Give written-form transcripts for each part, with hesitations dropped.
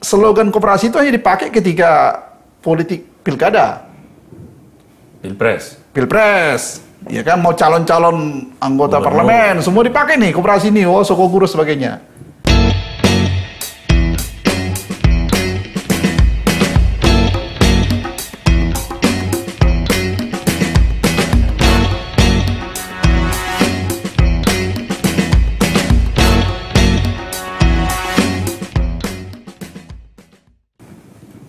slogan koperasi itu hanya dipakai ketika politik pilkada. Pilpres. Ya kan, mau calon-calon anggota parlemen, semua dipakai nih koperasi ini, oh Sokoguru sebagainya.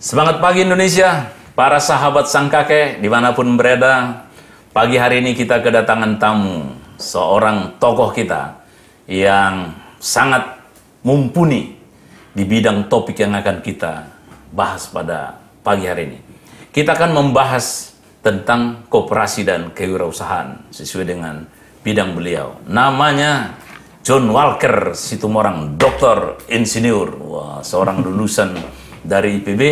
Semangat pagi Indonesia, para sahabat sang kakek dimanapun berada. Pagi hari ini kita kedatangan tamu, seorang tokoh kita yang sangat mumpuni di bidang topik yang akan kita bahas pada pagi hari ini. Kita akan membahas tentang koperasi dan kewirausahaan sesuai dengan bidang beliau. Namanya John Walker Situmorang, doktor insinyur, seorang lulusan dari IPB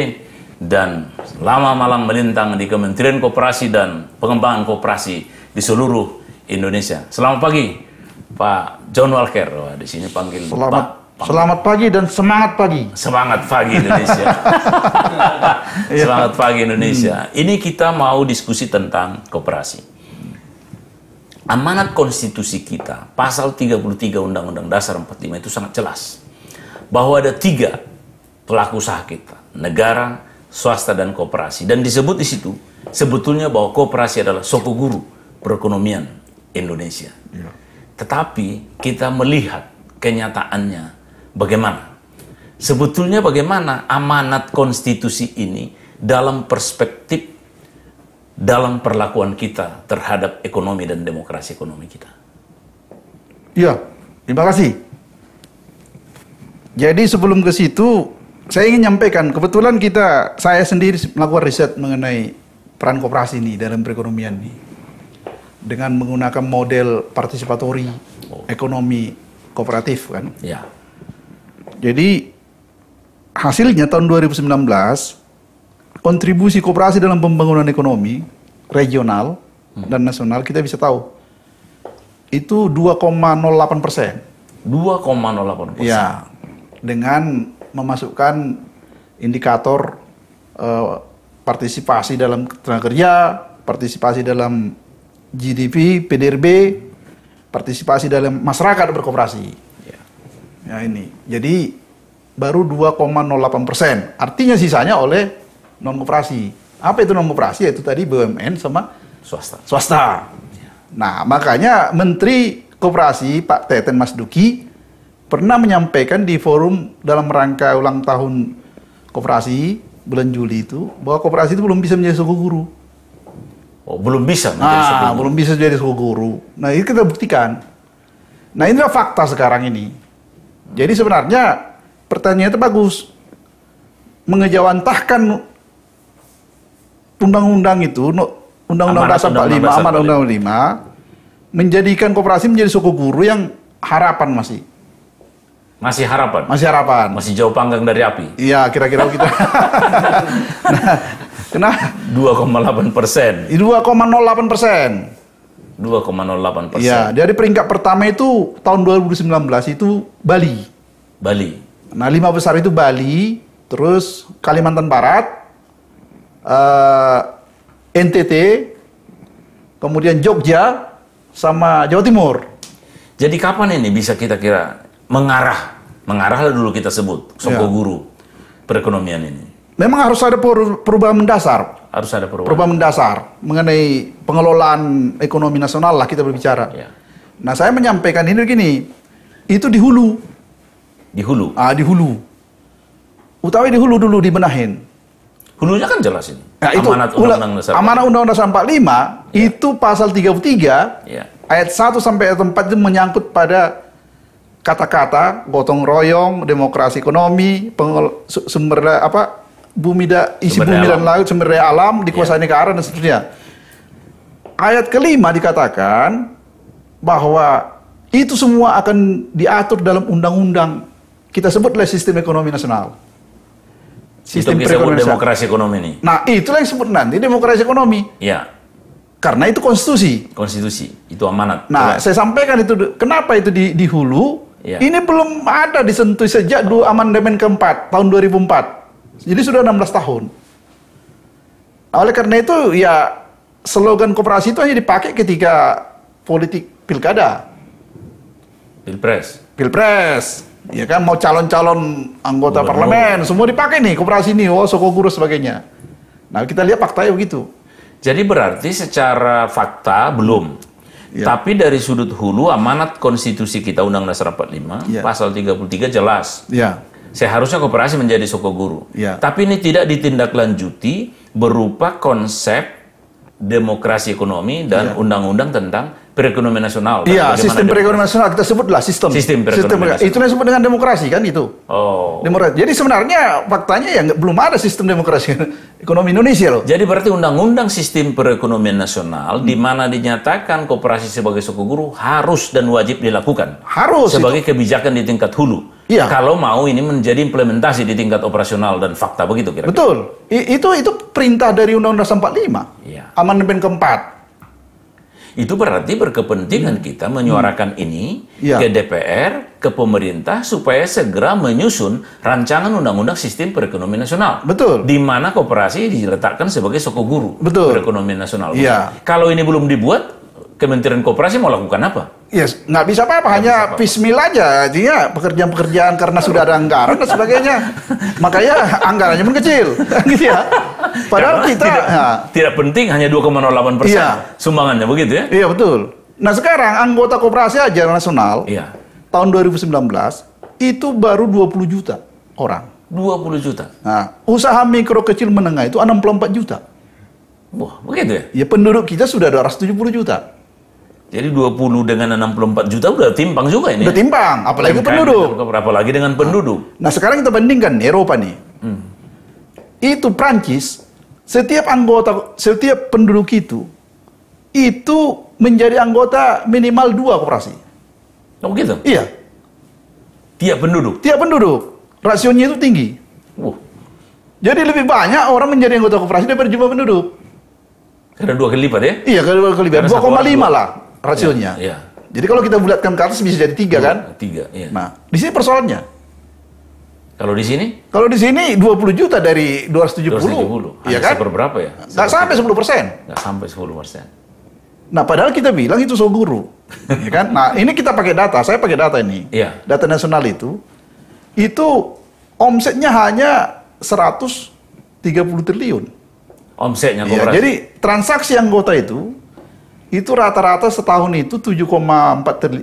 dan lama malang melintang di Kementerian Koperasi dan Pengembangan Koperasi di seluruh Indonesia. Selamat pagi, Pak John Walker. Wah, di sini panggil Selamat pagi dan semangat pagi. Semangat pagi Indonesia. Semangat pagi Indonesia. Ini kita mau diskusi tentang koperasi. Amanat konstitusi kita, pasal 33 Undang-Undang Dasar 45 itu sangat jelas. Bahwa ada 3 pelaku usaha kita, negara, swasta, dan koperasi. Dan disebut di situ sebetulnya bahwa koperasi adalah Sokoguru perekonomian Indonesia. Ya. Tetapi kita melihat kenyataannya bagaimana. Sebetulnya bagaimana amanat konstitusi ini dalam perspektif dalam perlakuan kita terhadap ekonomi dan demokrasi ekonomi kita. Iya, terima kasih. Jadi sebelum ke situ, saya ingin nyampaikan, kebetulan saya sendiri melakukan riset mengenai peran koperasi ini dalam perekonomian ini. Dengan menggunakan model partisipatori ekonomi kooperatif kan. Ya. Jadi hasilnya tahun 2019, kontribusi koperasi dalam pembangunan ekonomi regional dan nasional kita bisa tahu. Itu 2,08%. 2,08%. Ya, dengan memasukkan indikator partisipasi dalam tenaga kerja, partisipasi dalam GDP, PDRB, partisipasi dalam masyarakat berkoperasi. Ya ini, jadi baru 2,08%. Artinya sisanya oleh non koperasi. Apa itu non koperasi? Yaitu tadi BUMN sama swasta. Nah, makanya Menteri Koperasi Pak Teten Mas Duki pernah menyampaikan di forum dalam rangka ulang tahun koperasi bulan Juli itu bahwa koperasi itu belum bisa menjadi Sokoguru. Oh, belum bisa menjadi Sokoguru. Belum bisa menjadi Sokoguru. Nah, ini kita buktikan. Nah, inilah fakta sekarang ini. Jadi sebenarnya pertanyaannya itu bagus. Mengejawantahkan undang-undang itu, Undang-Undang Dasar 45, Amanat Undang-Undang 5, menjadikan koperasi menjadi Sokoguru yang harapan masih. Masih harapan? Masih harapan. Masih jauh panggang dari api? Iya, kira-kira kita. Nah, kenapa? 2,8%. 2,08%. 2,08%. Iya, dari peringkat pertama itu tahun 2019 itu Bali. Nah, 5 besar itu Bali, terus Kalimantan Barat, NTT, kemudian Jogja, sama Jawa Timur. Jadi kapan ini bisa kita kira mengarah dulu kita sebut Sokoguru perekonomian ini? Memang harus ada perubahan mendasar. Harus ada perubahan mendasar mengenai pengelolaan ekonomi nasional lah kita berbicara. Ya. Nah, saya menyampaikan ini begini, itu di hulu. Di hulu? Di hulu. Utawi di hulu dulu dibenahin. Hulunya kan jelas ini. Nah, itu Amanat Undang-Undang Dasar. Amanat Undang-Undang Dasar 45 itu pasal 33 ayat 1 sampai ayat 4 itu menyangkut pada kata-kata gotong royong, demokrasi ekonomi, sumber bumi dan laut, sumber daya alam, dikuasai negara dan seterusnya. Ayat kelima dikatakan bahwa itu semua akan diatur dalam undang-undang. Kita sebutlah sistem ekonomi nasional. Sistem perekonomian demokrasi ekonomi ini. Nah, itulah yang disebut nanti demokrasi ekonomi. Ya. Karena itu konstitusi. Konstitusi, itu amanat. Nah, saya sampaikan itu, kenapa itu di hulu? Iya. Ini belum ada disentuh sejak amandemen keempat tahun 2004. Jadi sudah 16 tahun. Nah, oleh karena itu ya slogan koperasi itu hanya dipakai ketika politik pilkada, pilpres, ya kan, mau calon-calon anggota parlemen semua dipakai nih koperasi ini, oh Sokoguru sebagainya. Nah kita lihat faktanya begitu. Jadi berarti secara fakta belum. Ya. Tapi dari sudut hulu amanat konstitusi kita Undang-Undang Dasar 45 Ya. pasal 33 jelas. Ya. Seharusnya koperasi menjadi Sokoguru. Ya. Tapi ini tidak ditindaklanjuti berupa konsep demokrasi ekonomi dan undang-undang tentang perekonomian nasional. Iya, sistem perekonomian nasional kita sebutlah sistem. Sistem perekonomian nasional. Itu yang disebut dengan demokrasi kan itu. Oh. Demokrasi. Jadi sebenarnya faktanya ya belum ada sistem demokrasi ekonomi Indonesia loh. Jadi berarti undang-undang sistem perekonomian nasional di mana dinyatakan koperasi sebagai Sokoguru harus dan wajib dilakukan. Harus sebagai kebijakan di tingkat hulu. Iya. Kalau mau ini menjadi implementasi di tingkat operasional dan fakta begitu kira-kira. Betul. Itu perintah dari Undang-Undang 45. Iya. Amandemen keempat. Itu berarti berkepentingan kita menyuarakan ini Iya. ke DPR, ke pemerintah supaya segera menyusun rancangan undang-undang sistem perekonomian nasional. Betul. Di mana koperasi diletakkan sebagai Sokoguru Betul. perekonomian nasional. Iya. Kalau ini belum dibuat, Kementerian Koperasi mau lakukan apa? Yes, nggak bisa apa-apa, hanya piecemeal aja. Artinya pekerjaan-pekerjaan karena sudah ada anggaran dan sebagainya. Makanya anggarannya pun kecil, gitu ya. Padahal Karena kita tidak penting hanya 2,08% Iya. sumbangannya begitu ya? iya betul. Nah sekarang anggota koperasi aja nasional Iya. tahun 2019 itu baru 20 juta orang. 20 juta. Nah, usaha mikro kecil menengah itu 64 juta. Wah, begitu ya? Ya penduduk kita sudah 270 juta. Jadi 20 dengan 64 juta udah timpang juga ini. Udah timbang, apalagi UMKM penduduk. Apalagi dengan penduduk. Nah sekarang kita bandingkan Eropa nih. Itu Prancis, setiap penduduk itu menjadi anggota minimal 2 koperasi. Oh gitu? Iya, Tiap penduduk? tiap penduduk. Rasionya itu tinggi. Wah, Jadi lebih banyak orang menjadi anggota koperasi daripada jumlah penduduk. karena 2 kali lipat ya? Iya, kali Karena satu orang 2,5 lah rasionya. Iya. Jadi kalau kita bulatkan ke atas bisa jadi 3 kan? 3, iya. Nah, di sini persoalannya. Kalau di sini? Kalau di sini 20 juta dari 270. 270. Iya Hanya kan? seberapa ya? Nggak sampai 10%. Nggak sampai 10%. Nah, padahal kita bilang itu Sokoguru. Ya kan? Nah, ini kita pakai data. Saya pakai data ini. Iya. Data nasional itu omsetnya hanya 130 triliun. Omsetnya Iya, koperasi? jadi transaksi anggota itu rata-rata setahun itu 7,4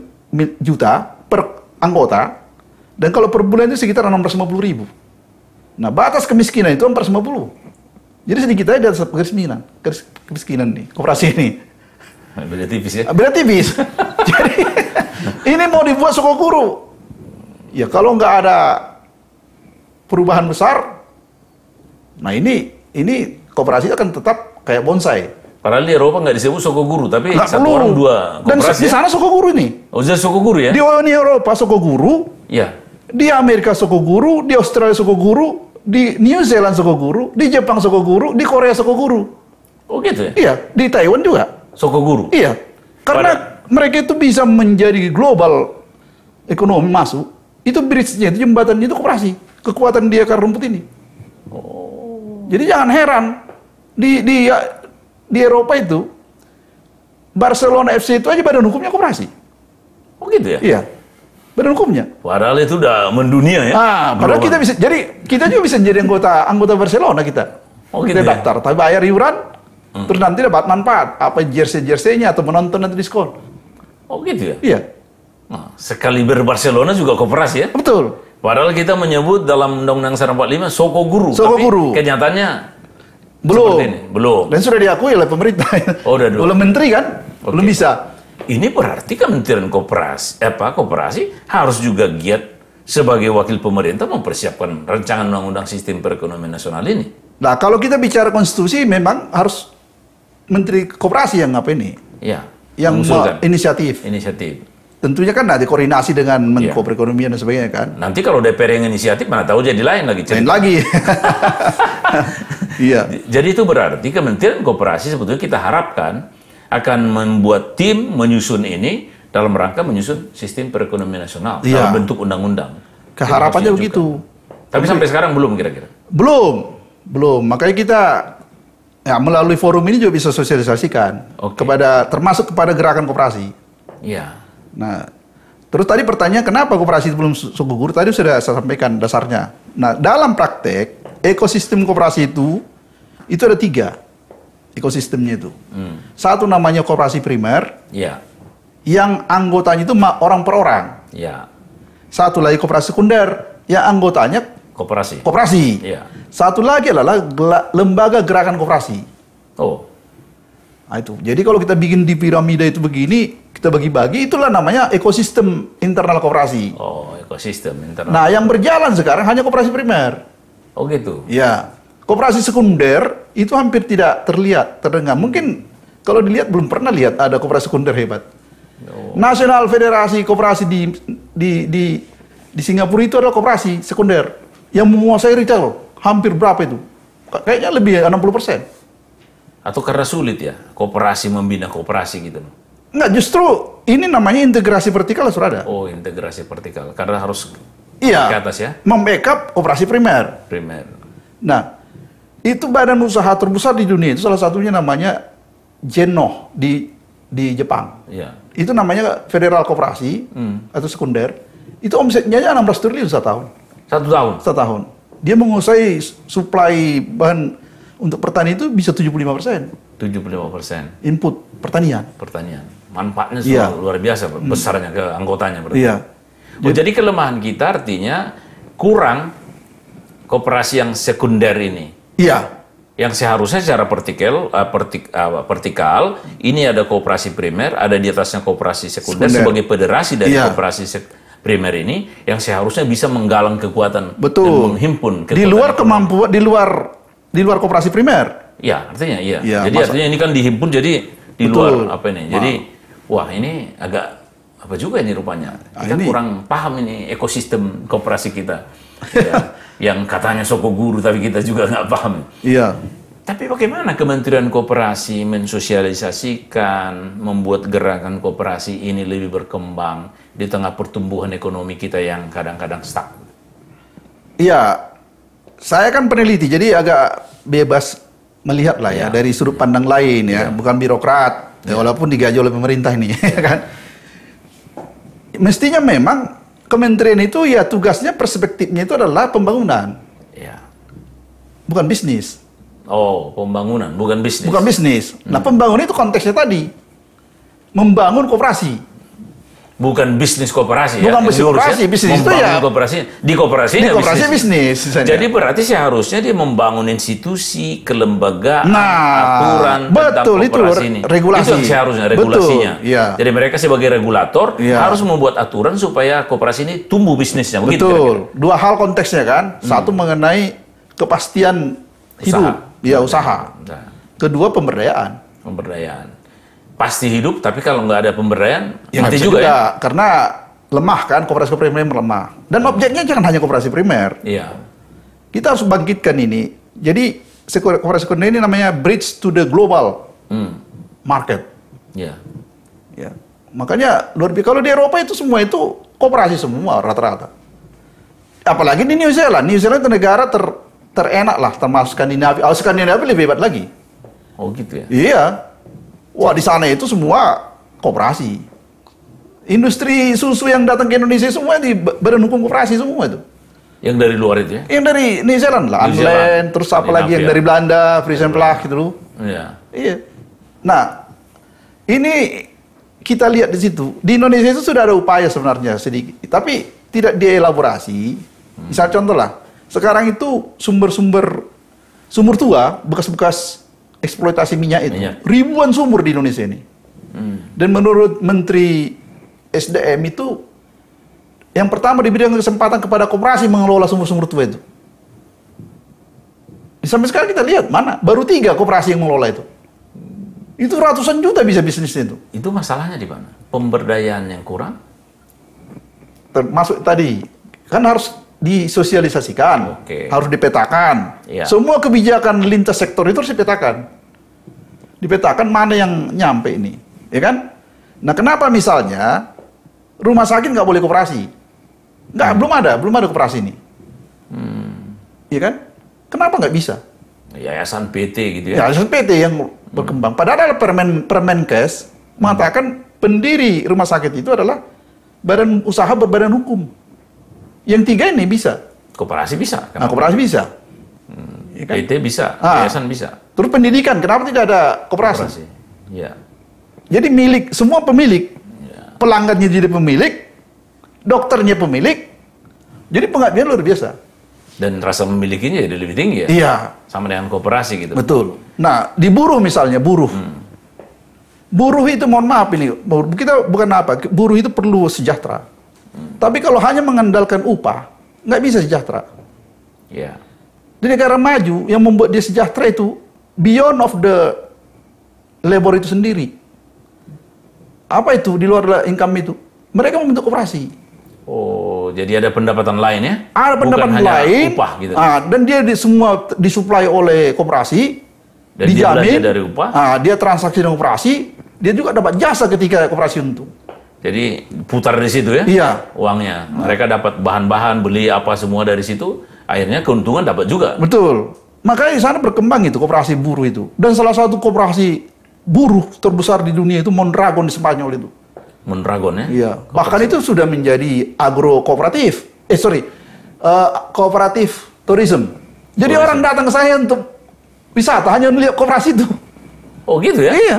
juta per anggota, dan kalau per bulan itu sekitar 650.000. Nah, batas kemiskinan itu 450. Jadi sedikit aja di atas kemiskinan nih, koperasi ini. Beda tipis ya? Beda tipis. Jadi ini mau dibuat Sokoguru. Ya kalau nggak ada perubahan besar, nah ini koperasi akan tetap kayak bonsai. Padahal di Eropa nggak disebut Sokoguru, tapi Nggak satu perlu. orang 2 Dan koperasi. di sana Sokoguru ini. Oh, jadi Sokoguru ya? Di Uni Eropa Sokoguru, Iya. di Amerika Sokoguru, di Australia Sokoguru, di New Zealand Sokoguru, di Jepang Sokoguru, di Korea Sokoguru. Oh gitu ya? Iya, di Taiwan juga. Sokoguru? Iya. Karena mereka itu bisa menjadi global ekonomi masuk. Itu bridge-nya, itu jembatannya itu koperasi. Kekuatan di akar rumput ini. Jadi jangan heran di Eropa itu Barcelona FC itu aja badan hukumnya koperasi. Oh gitu ya? Iya. Badan hukumnya. Padahal itu udah mendunia ya? Padahal Global. kita bisa kita juga bisa jadi anggota Barcelona kita. Oh, Kita gitu ya? daftar, tapi bayar iuran, terus nanti dapat manfaat, apa jersey-jerseynya atau menonton nanti diskon. Oh gitu ya? Iya, Nah, sekaliber Barcelona juga koperasi ya? betul. Padahal kita menyebut dalam Undang-Undang 45 Sokoguru. Sokoguru. Tapi kenyataannya Belum. seperti ini. Belum. Dan sudah diakui oleh pemerintah. Oh, udah dulu. Belum menteri kan? Oke. Belum bisa. Ini berarti Kementerian Koperasi harus juga giat sebagai wakil pemerintah mempersiapkan rancangan undang-undang sistem perekonomian nasional ini. Nah, kalau kita bicara konstitusi memang harus Menteri Koperasi yang apa ini? Ya. Yang mengusulkan inisiatif. inisiatif. Tentunya kan ada koordinasi dengan Menko Iya. Perekonomian dan sebagainya kan. Nanti kalau DPR yang inisiatif mana tahu jadi lain lagi Lain cerita. lagi. Iya. Jadi itu berarti Kementerian Koperasi sebetulnya kita harapkan akan membuat tim menyusun ini dalam rangka menyusun sistem perekonomian nasional Iya. dalam bentuk undang-undang. Keharapannya Jadi harus begitu. diajukan. Tapi sampai sekarang belum kira-kira. Belum. Makanya kita ya, melalui forum ini juga bisa sosialisasikan Oke. termasuk kepada gerakan koperasi. Iya. Nah, terus tadi pertanyaan kenapa koperasi itu belum gugur? Tadi sudah saya sampaikan dasarnya. Nah, dalam praktek ekosistem koperasi itu ada 3 ekosistemnya itu. Satu namanya koperasi primer, Iya. yang anggotanya itu orang per orang. Iya. Satu lagi koperasi sekunder, yang anggotanya Koperasi. koperasi. Iya. Satu lagi adalah lembaga gerakan koperasi. Oh. Nah, itu. Jadi kalau kita bikin di piramida itu begini, kita bagi-bagi, itulah namanya ekosistem internal koperasi. Oh, ekosistem internal. Nah, yang berjalan sekarang hanya koperasi primer. Oh gitu. Ya, koperasi sekunder itu hampir tidak terdengar. Mungkin kalau dilihat belum pernah lihat ada koperasi sekunder hebat. Oh. Nasional Federasi Koperasi di Singapura itu adalah koperasi sekunder yang menguasai retail. Hampir berapa itu? Kayaknya lebih 60%. Atau karena sulit ya, koperasi membina koperasi gitu. Enggak, justru ini namanya integrasi vertikal sudah ada. Oh, integrasi vertikal. Karena harus Iya, ke atas ya, membackup operasi primer. primer. Nah, itu badan usaha terbesar di dunia itu salah satunya namanya Genno di Jepang. Iya. Itu namanya Federal Koperasi atau sekunder. Itu omsetnya aja 16 triliun satu tahun. 1 tahun. Satu tahun. Dia menguasai suplai bahan untuk pertanian itu bisa 75%. 75% Input pertanian. pertanian. Manfaatnya Iya. luar biasa besarnya ke anggotanya berarti. Iya. Oh, jadi kelemahan kita artinya kurang koperasi yang sekunder ini. Iya. Yang seharusnya secara vertikal, ini ada koperasi primer, ada di atasnya koperasi sekunder Sekunder. sebagai federasi dari Iya. koperasi primer ini yang seharusnya bisa menggalang kekuatan Betul. dan menghimpun kekuatan Di luar ekonomi. kemampuan di luar koperasi primer. Ya, artinya iya. Iya, Jadi artinya ini kan dihimpun jadi di Betul. luar apa ini. Jadi wah ini agak apa juga ini rupanya. Kita ini- kurang paham ini ekosistem koperasi kita. Ya, yang katanya soko guru tapi kita juga nggak paham. Iya. Tapi bagaimana Kementerian Koperasi mensosialisasikan, membuat gerakan koperasi ini lebih berkembang di tengah pertumbuhan ekonomi kita yang kadang-kadang stuck? Iya. Saya kan peneliti jadi agak bebas melihat lah ya Iya. dari sudut pandang lain ya, bukan birokrat. Ya, walaupun digaji oleh pemerintah ini ya kan. Mestinya memang kementerian itu ya tugasnya perspektifnya itu adalah pembangunan, Ya. bukan bisnis. Oh, pembangunan, bukan bisnis. Bukan bisnis. Nah, pembangunan itu konteksnya tadi membangun koperasi. Bukan bisnis koperasi Bukan ya. bisnis Ini urusnya koperasi, bisnis itu membangun ya- koperasi. Di koperasinya Ini koperasi bisnis. misalnya. Jadi berarti seharusnya dia membangun institusi, kelembagaan, Nah, aturan betul, tentang itu koperasi ini. regulasi. Itu yang seharusnya regulasinya. Betul, iya. Jadi mereka sebagai regulator Iya. harus membuat aturan supaya koperasi ini tumbuh bisnisnya. Begitu Betul. kira-kira. Dua hal konteksnya kan. Satu mengenai kepastian hidup, ya usaha. Nah, Kedua pemberdayaan. pemberdayaan. Pasti hidup, tapi kalau nggak ada pemberdayaan, Ya, mati nggak bisa juga ya. karena lemah kan koperasi primer lemah. Dan objeknya jangan hanya koperasi primer. Iya. Kita harus bangkitkan ini. Jadi koperasi sekunder ini namanya bridge to the global market. Iya. Ya. Makanya luar biasa. Kalau di Eropa itu semua itu koperasi semua rata-rata. Apalagi di New Zealand. New Zealand itu negara terenak lah termasuk Skandinavia. Oh, Skandinavia lebih hebat lagi. Oh gitu ya. Iya. Wah, di sana itu semua koperasi. Industri susu yang datang ke Indonesia semua di badan hukum koperasi semua itu. Yang dari luar itu ya. Yang dari New Zealand lah, New Zealand. Anland, terus apa lagi yang Skandinavia. dari Belanda, Friesland gitu loh. Iya. Iya. Nah, ini kita lihat di situ. Di Indonesia itu sudah ada upaya sebenarnya sedikit, tapi tidak dielaborasi. Misal contoh lah, sekarang itu sumber tua, bekas-bekas eksploitasi minyak itu, Minyak. ribuan sumur di Indonesia ini. Dan menurut Menteri SDM itu, yang pertama diberikan kesempatan kepada koperasi mengelola sumur-sumur tua itu. Sampai sekarang kita lihat mana, baru 3 koperasi yang mengelola itu. Itu ratusan juta bisa bisnisnya itu. Itu masalahnya di mana? Pemberdayaan yang kurang? Termasuk tadi, kan harus disosialisasikan, Oke. harus dipetakan. Iya. Semua kebijakan lintas sektor itu harus dipetakan. Dipetakan mana yang nyampe ini, ya kan? Nah, kenapa misalnya rumah sakit nggak boleh koperasi? Nggak, belum ada koperasi ini. Iya kan? Kenapa nggak bisa? Yayasan PT gitu ya? Yayasan PT yang berkembang. Padahal Permenkes mengatakan pendiri rumah sakit itu adalah badan usaha berbadan hukum. Yang tiga ini bisa. Koperasi bisa? Nah, koperasi bisa. Ya kan? PT bisa, yayasan bisa. Terus pendidikan, kenapa tidak ada koperasi? Ya. Jadi semua pemilik, pelanggannya jadi pemilik, dokternya pemilik, jadi pengabdian luar biasa. Dan rasa memilikinya jadi lebih tinggi ya? Iya. Sama dengan koperasi gitu? Betul. Nah, di buruh misalnya, buruh. Buruh itu, mohon maaf ini, kita bukan apa, buruh itu perlu sejahtera. Tapi kalau hanya mengandalkan upah, nggak bisa sejahtera. Iya. Di negara maju, yang membuat dia sejahtera itu, beyond of the labor itu sendiri. Apa itu di luar income itu? Mereka membentuk koperasi. Oh, jadi ada pendapatan lain ya? Ada pendapatan lain. Upah gitu. Dan dia semua disuplai oleh koperasi. Dan dijamin. Dia dari upah. Dia transaksi dengan koperasi. Dia juga dapat jasa ketika koperasi untung. Jadi putar di situ ya? Iya. Uangnya. Mereka dapat bahan-bahan, beli apa semua dari situ. Akhirnya keuntungan dapat juga. Betul. Makanya di sana berkembang itu koperasi buruh itu. Dan salah satu koperasi buruh terbesar di dunia itu Mondragon di Spanyol itu. Mondragon ya? Iya. Bahkan itu sudah menjadi agro kooperatif. Kooperatif tourism. Jadi orang datang ke saya untuk wisata hanya melihat koperasi itu. Oh gitu ya? Iya.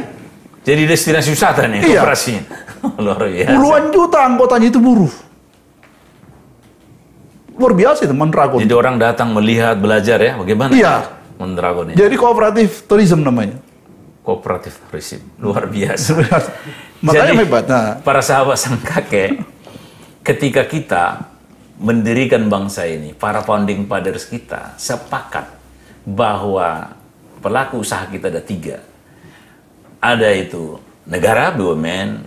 Jadi destinasi wisata nih kooperasinya. Luar biasa. Puluhan juta anggotanya itu buruh. Luar biasa itu Mondragon. Jadi orang datang melihat, belajar ya, bagaimana? Iya. Mondragon ini. Jadi kooperatif tourism namanya. Kooperatif tourism. Luar biasa. Makanya jadi, hebat. Nah. Para sahabat sang kakek, ketika kita mendirikan bangsa ini, para founding fathers kita sepakat bahwa pelaku usaha kita ada 3. Ada itu negara, BUMN,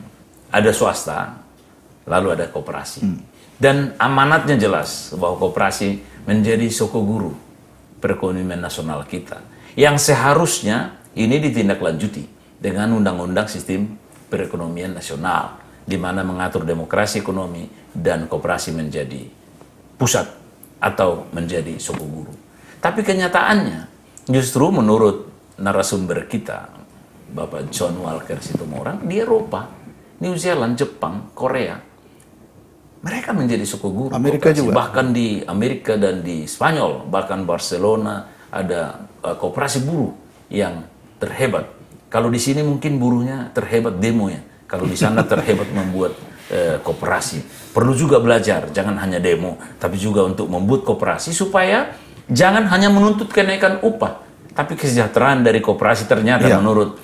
ada swasta, lalu ada koperasi. Dan amanatnya jelas bahwa koperasi menjadi sokoguru perekonomian nasional kita. Yang seharusnya ini ditindaklanjuti dengan undang-undang sistem perekonomian nasional, di mana mengatur demokrasi ekonomi dan koperasi menjadi pusat atau menjadi sokoguru. Tapi kenyataannya justru menurut narasumber kita, Bapak John Walker Situmorang, di Eropa, New Zealand, Jepang, Korea, mereka menjadi sokoguru. Amerika koperasi. juga. Bahkan di Amerika dan di Spanyol, bahkan Barcelona ada koperasi buruh yang terhebat. Kalau di sini mungkin buruhnya terhebat demonya. Kalau di sana terhebat membuat koperasi. Perlu juga belajar, jangan hanya demo, tapi juga untuk membuat koperasi supaya jangan hanya menuntut kenaikan upah, tapi kesejahteraan dari koperasi ternyata menurut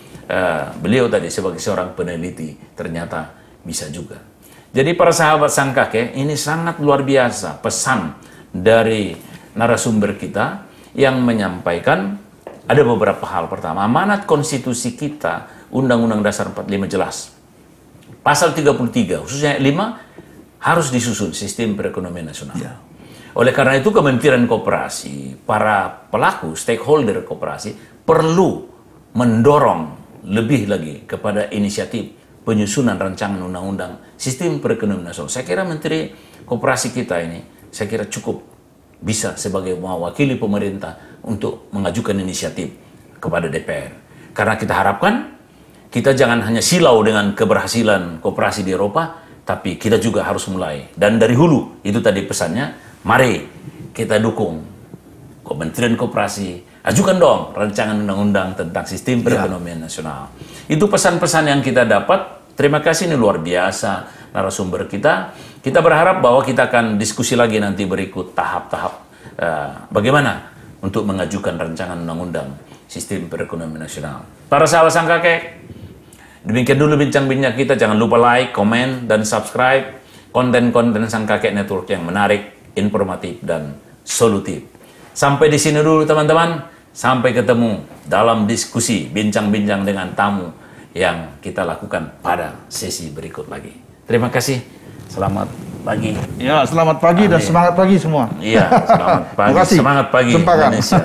beliau tadi sebagai seorang peneliti ternyata bisa juga. Jadi para sahabat sang kakek, ini sangat luar biasa pesan dari narasumber kita yang menyampaikan ada beberapa hal. Pertama, amanat konstitusi kita, Undang-Undang Dasar 45 jelas. Pasal 33, khususnya 5, harus disusun sistem perekonomian nasional. Ya. Oleh karena itu Kementerian Koperasi, para pelaku, stakeholder koperasi perlu mendorong lebih lagi kepada inisiatif penyusunan rancangan undang-undang sistem perekonomian nasional. Saya kira Menteri Koperasi kita ini, saya kira cukup bisa sebagai mewakili pemerintah untuk mengajukan inisiatif kepada DPR. Karena kita harapkan kita jangan hanya silau dengan keberhasilan koperasi di Eropa, tapi kita juga harus mulai. Dan dari hulu, itu tadi pesannya, mari kita dukung Kementerian Koperasi, ajukan dong rancangan undang-undang tentang sistem perekonomian nasional. Itu pesan-pesan yang kita dapat. Terima kasih, ini luar biasa narasumber kita. Kita berharap bahwa kita akan diskusi lagi nanti berikut tahap-tahap bagaimana untuk mengajukan rancangan undang-undang sistem perekonomian nasional. Para sahabat sang kakek, demikian dulu bincang-bincang kita. Jangan lupa like, komen, dan subscribe konten-konten sang kakek network yang menarik, informatif, dan solutif. Sampai di sini dulu teman-teman. Sampai ketemu dalam diskusi bincang-bincang dengan tamu yang kita lakukan pada sesi berikut lagi. Terima kasih. Selamat pagi. Ya, selamat pagi. Amin. Dan semangat pagi semua. Iya, selamat pagi. Semangat pagi Indonesia.